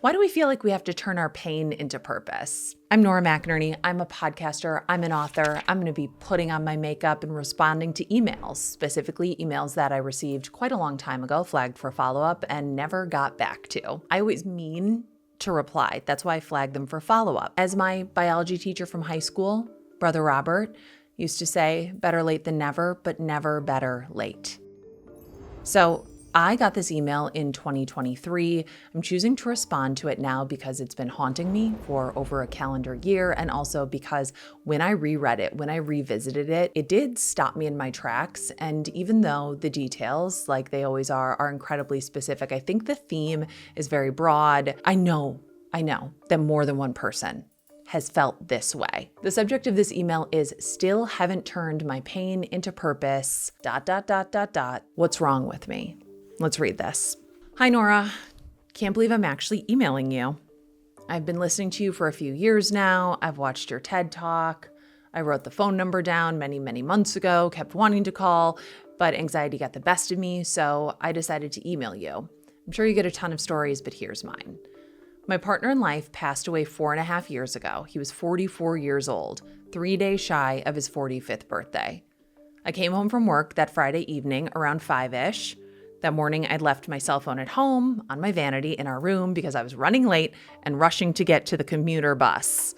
Why do we feel like we have to turn our pain into purpose? I'm Nora McInerny. I'm a podcaster. I'm an author. I'm going to be putting on my makeup and responding to emails, specifically emails that I received quite a long time ago, flagged for follow-up, and never got back to. I always mean to reply. That's why I flag them for follow-up. As my biology teacher from high school, Brother Robert, used to say, better late than never, but never better late. So I got this email in 2023. I'm choosing to respond to it now because it's been haunting me for over a calendar year, and also because when I reread it, when I revisited it, it did stop me in my tracks. And even though the details, like they always are incredibly specific, I think the theme is very broad. I know that more than one person has felt this way. The subject of this email is still haven't turned my pain into purpose, ... What's wrong with me? Let's read this. Hi, Nora. Can't believe I'm actually emailing you. I've been listening to you for a few years now. I've watched your TED Talk. I wrote the phone number down many, many months ago, kept wanting to call, but anxiety got the best of me, so I decided to email you. I'm sure you get a ton of stories, but here's mine. My partner in life passed away 4.5 years ago. He was 44 years old, 3 days shy of his 45th birthday. I came home from work that Friday evening around 5-ish. That morning, I'd left my cell phone at home on my vanity in our room because I was running late and rushing to get to the commuter bus.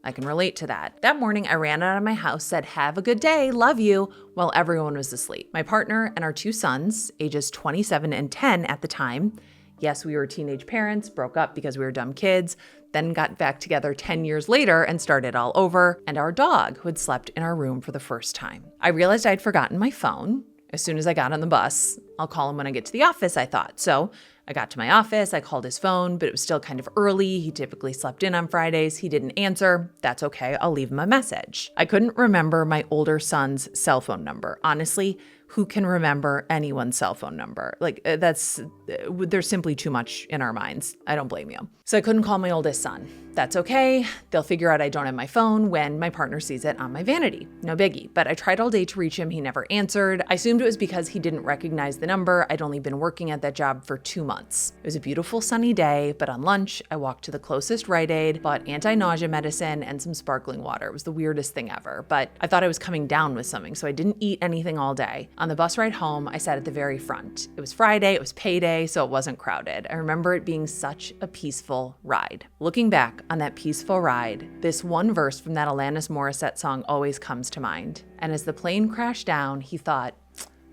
I can relate to that. That morning, I ran out of my house, said, "Have a good day, love you," while everyone was asleep. My partner and our 2 sons, ages 27 and 10 at the time, yes, we were teenage parents, broke up because we were dumb kids, then got back together 10 years later and started all over, and our dog, who had slept in our room for the first time. I realized I'd forgotten my phone. As soon as I got on the bus, I'll call him when I get to the office, I thought. So I got to my office, I called his phone, but it was still kind of early. He typically slept in on Fridays. He didn't answer. That's okay, I'll leave him a message. I couldn't remember my older son's cell phone number. Honestly, who can remember anyone's cell phone number? There's simply too much in our minds. I don't blame you. So I couldn't call my oldest son. That's okay. They'll figure out I don't have my phone when my partner sees it on my vanity. No biggie. But I tried all day to reach him. He never answered. I assumed it was because he didn't recognize the number. I'd only been working at that job for 2 months. It was a beautiful sunny day, but on lunch, I walked to the closest Rite Aid, bought anti-nausea medicine and some sparkling water. It was the weirdest thing ever, but I thought I was coming down with something, so I didn't eat anything all day. On the bus ride home, I sat at the very front. It was Friday, it was payday, so it wasn't crowded. I remember it being such a peaceful ride. Looking back on that peaceful ride, this one verse from that Alanis Morissette song always comes to mind. And as the plane crashed down, he thought,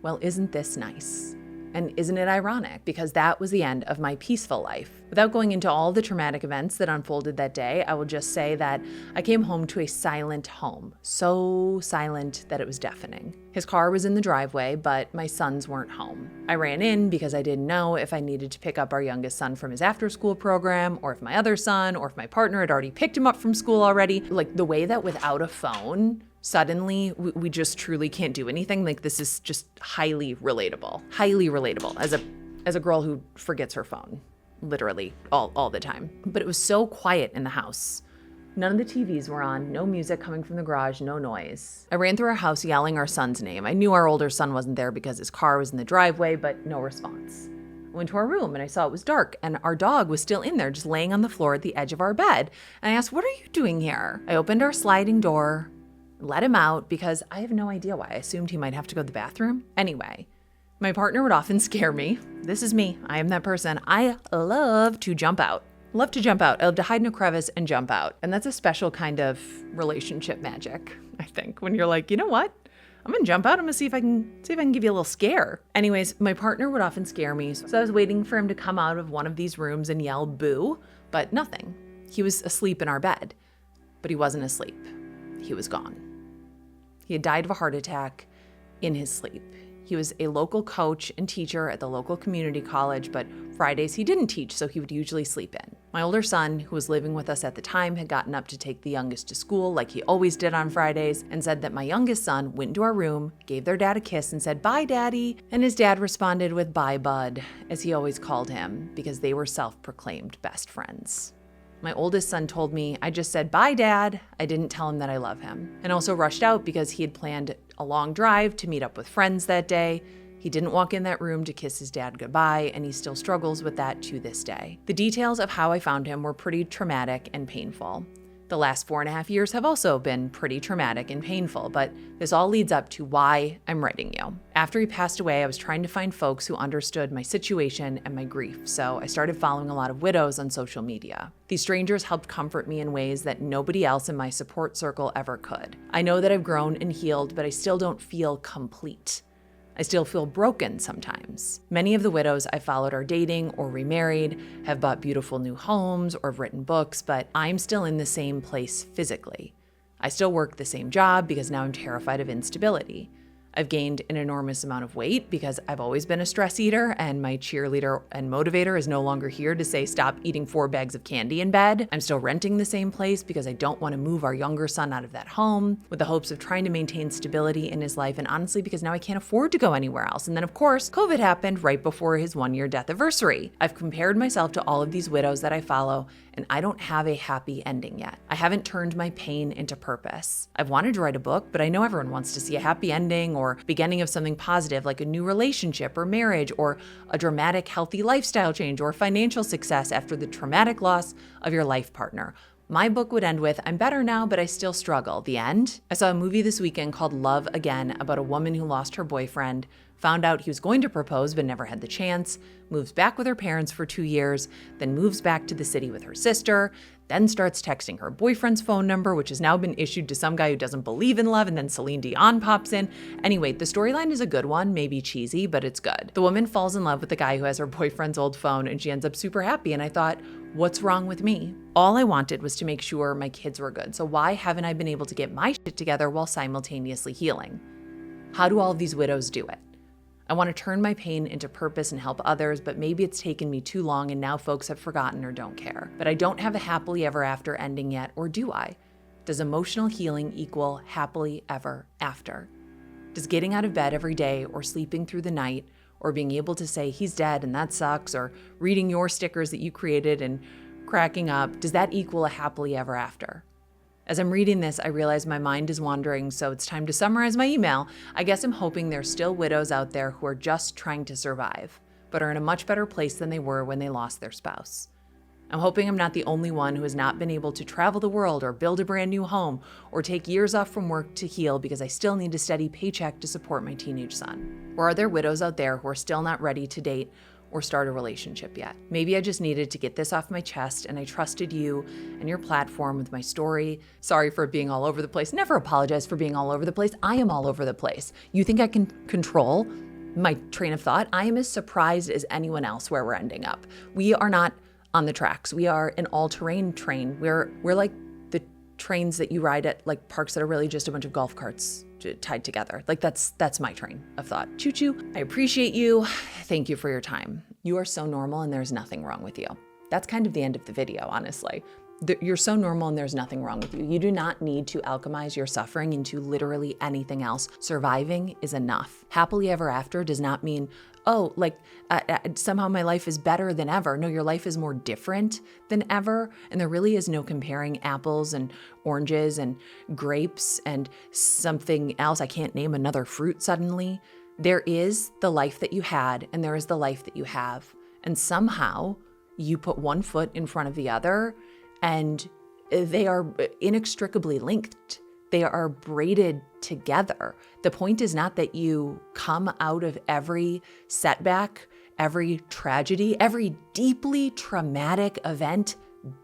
well, isn't this nice? And isn't it ironic? Because that was the end of my peaceful life. Without going into all the traumatic events that unfolded that day, I will just say that I came home to a silent home. So silent that it was deafening. His car was in the driveway, but my sons weren't home. I ran in because I didn't know if I needed to pick up our youngest son from his after-school program, or if my other son, or if my partner had already picked him up from school already. Like the way that without a phone, suddenly we just truly can't do anything. Like this is just highly relatable as a girl who forgets her phone literally all the time. But it was so quiet in the house. None of the TVs were on, no music coming from the garage, no noise. I ran through our house yelling our son's name. I knew our older son wasn't there because his car was in the driveway, but no response. I went to our room and I saw it was dark and our dog was still in there, just laying on the floor at the edge of our bed. And I asked, "What are you doing here?" I opened our sliding door, let him out because I have no idea why. I assumed he might have to go to the bathroom. Anyway, my partner would often scare me. This is me. I am that person. I love to jump out. I love to hide in a crevice and jump out. And that's a special kind of relationship magic, I think, when you're like, you know what? I'm gonna jump out. I'm gonna see if I can give you a little scare. Anyways, my partner would often scare me. So I was waiting for him to come out of one of these rooms and yell boo, but nothing. He was asleep in our bed, but he wasn't asleep. He was gone. He had died of a heart attack in his sleep. He was a local coach and teacher at the local community college, but Fridays he didn't teach, so he would usually sleep in. My older son, who was living with us at the time, had gotten up to take the youngest to school like he always did on Fridays, and said that my youngest son went into our room, gave their dad a kiss, and said, "Bye, Daddy." And his dad responded with "Bye, Bud," as he always called him, because they were self-proclaimed best friends. My oldest son told me, "I just said, 'Bye, Dad.' I didn't tell him that I love him," and also rushed out because he had planned a long drive to meet up with friends that day. He didn't walk in that room to kiss his dad goodbye, and he still struggles with that to this day. The details of how I found him were pretty traumatic and painful. The last 4.5 years have also been pretty traumatic and painful, but this all leads up to why I'm writing you. After he passed away, I was trying to find folks who understood my situation and my grief, so I started following a lot of widows on social media. These strangers helped comfort me in ways that nobody else in my support circle ever could. I know that I've grown and healed, but I still don't feel complete. I still feel broken sometimes. Many of the widows I followed are dating or remarried, have bought beautiful new homes or have written books, but I'm still in the same place physically. I still work the same job because now I'm terrified of instability. I've gained an enormous amount of weight because I've always been a stress eater, and my cheerleader and motivator is no longer here to say stop eating 4 bags of candy in bed. I'm still renting the same place because I don't want to move our younger son out of that home with the hopes of trying to maintain stability in his life, and honestly because now I can't afford to go anywhere else. And then of course, COVID happened right before his 1-year death anniversary. I've compared myself to all of these widows that I follow, and I don't have a happy ending yet. I haven't turned my pain into purpose. I've wanted to write a book, but I know everyone wants to see a happy ending or beginning of something positive like a new relationship or marriage or a dramatic healthy lifestyle change or financial success after the traumatic loss of your life partner. My book would end with, I'm better now, but I still struggle. The end? I saw a movie this weekend called Love Again about a woman who lost her boyfriend, found out he was going to propose but never had the chance, moves back with her parents for 2 years, then moves back to the city with her sister, then starts texting her boyfriend's phone number, which has now been issued to some guy who doesn't believe in love, and then Celine Dion pops in. Anyway, the storyline is a good one, maybe cheesy, but it's good. The woman falls in love with the guy who has her boyfriend's old phone, and she ends up super happy, and I thought, what's wrong with me? All I wanted was to make sure my kids were good, so why haven't I been able to get my shit together while simultaneously healing? How do all of these widows do it? I want to turn my pain into purpose and help others, but maybe it's taken me too long and now folks have forgotten or don't care. But I don't have a happily ever after ending yet, or do I? Does emotional healing equal happily ever after? Does getting out of bed every day or sleeping through the night or being able to say he's dead and that sucks, or reading your stickers that you created and cracking up, does that equal a happily ever after? As I'm reading this, I realize my mind is wandering, so it's time to summarize my email. I guess I'm hoping there's still widows out there who are just trying to survive, but are in a much better place than they were when they lost their spouse. I'm hoping I'm not the only one who has not been able to travel the world or build a brand new home or take years off from work to heal because I still need a steady paycheck to support my teenage son. Or are there widows out there who are still not ready to date or start a relationship yet? Maybe I just needed to get this off my chest, and I trusted you and your platform with my story. Sorry for being all over the place. Never apologize for being all over the place. I am all over the place. You think I can control my train of thought? I am as surprised as anyone else where we're ending up. We are not on the tracks. We are an all-terrain train. We're like the trains that you ride at like parks that are really just a bunch of golf carts tied together. Like that's my train of thought. Choo-choo. I appreciate you. Thank you for your time. You are so normal and there's nothing wrong with you. That's kind of the end of the video, honestly. You're so normal and there's nothing wrong with you. You do not need to alchemize your suffering into literally anything else. Surviving is enough. Happily ever after does not mean, oh, like somehow my life is better than ever. No, your life is more different than ever. And there really is no comparing apples and oranges and grapes and something else. I can't name another fruit suddenly. There is the life that you had and there is the life that you have. And somehow you put one foot in front of the other, and they are inextricably linked. They are braided together. The point is not that you come out of every setback, every tragedy, every deeply traumatic event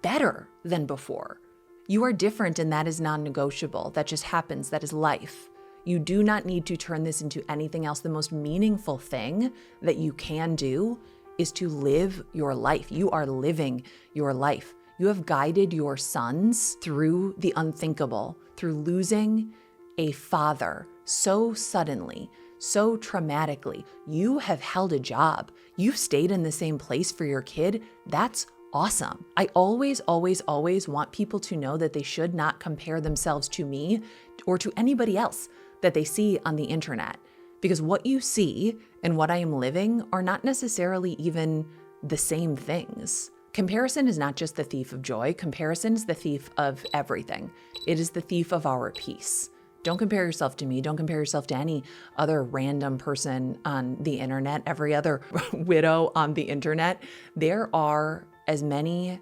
better than before. You are different, and that is non-negotiable. That just happens. That is life. You do not need to turn this into anything else. The most meaningful thing that you can do is to live your life. You are living your life. You have guided your sons through the unthinkable, through losing a father so suddenly, so traumatically. You have held a job. You've stayed in the same place for your kid. That's awesome. I always want people to know that they should not compare themselves to me or to anybody else that they see on the internet, because what you see and what I am living are not necessarily even the same things. Comparison is not just the thief of joy. Comparison is the thief of everything. It is the thief of our peace. Don't compare yourself to me. Don't compare yourself to any other random person on the internet, every other widow on the internet. There are as many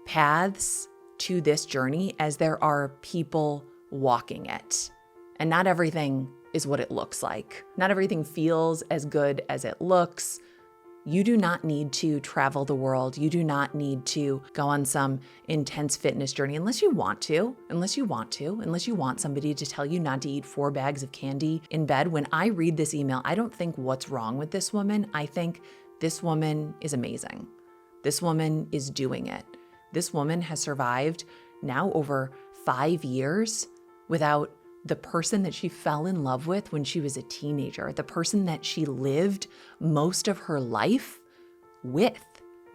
paths to this journey as there are people walking it. And not everything is what it looks like. Not everything feels as good as it looks. You do not need to travel the world. You do not need to go on some intense fitness journey unless you want to, unless you want somebody to tell you not to eat 4 bags of candy in bed. When I read this email, I don't think what's wrong with this woman. I think this woman is amazing. This woman is doing it. This woman has survived now over 5 years without the person that she fell in love with when she was a teenager, the person that she lived most of her life with.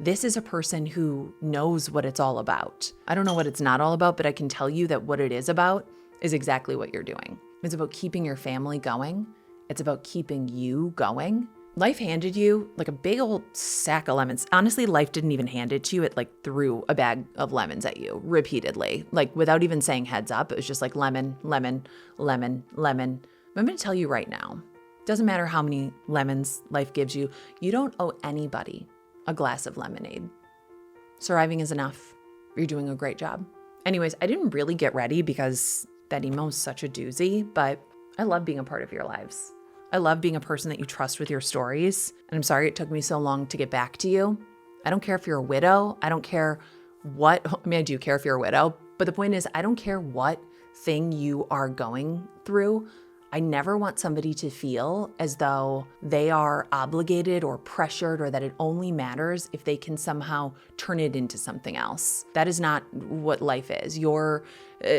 This is a person who knows what it's all about. I don't know what it's not all about, but I can tell you that what it is about is exactly what you're doing. It's about keeping your family going. It's about keeping you going. Life handed you like a big old sack of lemons. Honestly, life didn't even hand it to you. It like threw a bag of lemons at you repeatedly, like without even saying heads up. It was just like lemon, lemon, lemon, lemon. But I'm going to tell you right now, doesn't matter how many lemons life gives you, you don't owe anybody a glass of lemonade. Surviving is enough. You're doing a great job. Anyways, I didn't really get ready because that email is such a doozy, but I love being a part of your lives. I love being a person that you trust with your stories. And I'm sorry it took me so long to get back to you. I don't care if you're a widow. I don't care I do care if you're a widow, but the point is, I don't care what thing you are going through. I never want somebody to feel as though they are obligated or pressured or that it only matters if they can somehow turn it into something else. That is not what life is. Your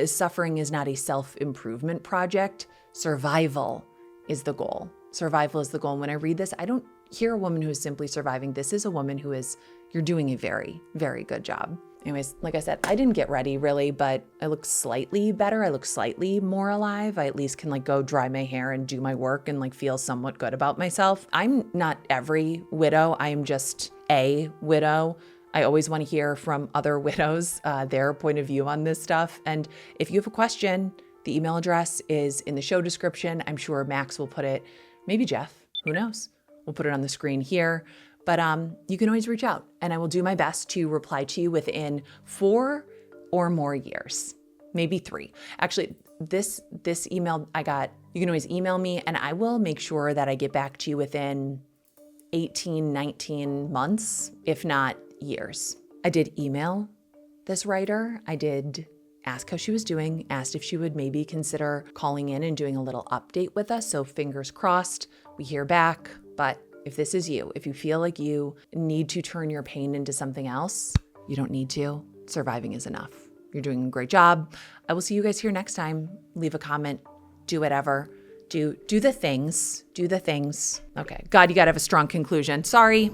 suffering is not a self-improvement project. Survival is the goal. Survival is the goal. And when I read this, I don't hear a woman who is simply surviving. This is a woman who you're doing a very, very good job. Anyways, like I said, I didn't get ready really, but I look slightly better. I look slightly more alive. I at least can like go dry my hair and do my work and like feel somewhat good about myself. I'm not every widow. I am just a widow. I always want to hear from other widows, their point of view on this stuff. And if you have a question, the email address is in the show description. I'm sure Max will put it, maybe Jeff, who knows? We'll put it on the screen here. But you can always reach out and I will do my best to reply to you within 4 or more years, maybe 3. Actually, this email I got, you can always email me and I will make sure that I get back to you within 18, 19 months, if not years. I did email this writer. I did ask how she was doing, asked if she would maybe consider calling in and doing a little update with us. So fingers crossed, we hear back. But if this is you, if you feel like you need to turn your pain into something else, you don't need to. Surviving is enough. You're doing a great job. I will see you guys here next time. Leave a comment, do whatever. Do the things. Okay. God, you got to have a strong conclusion. Sorry.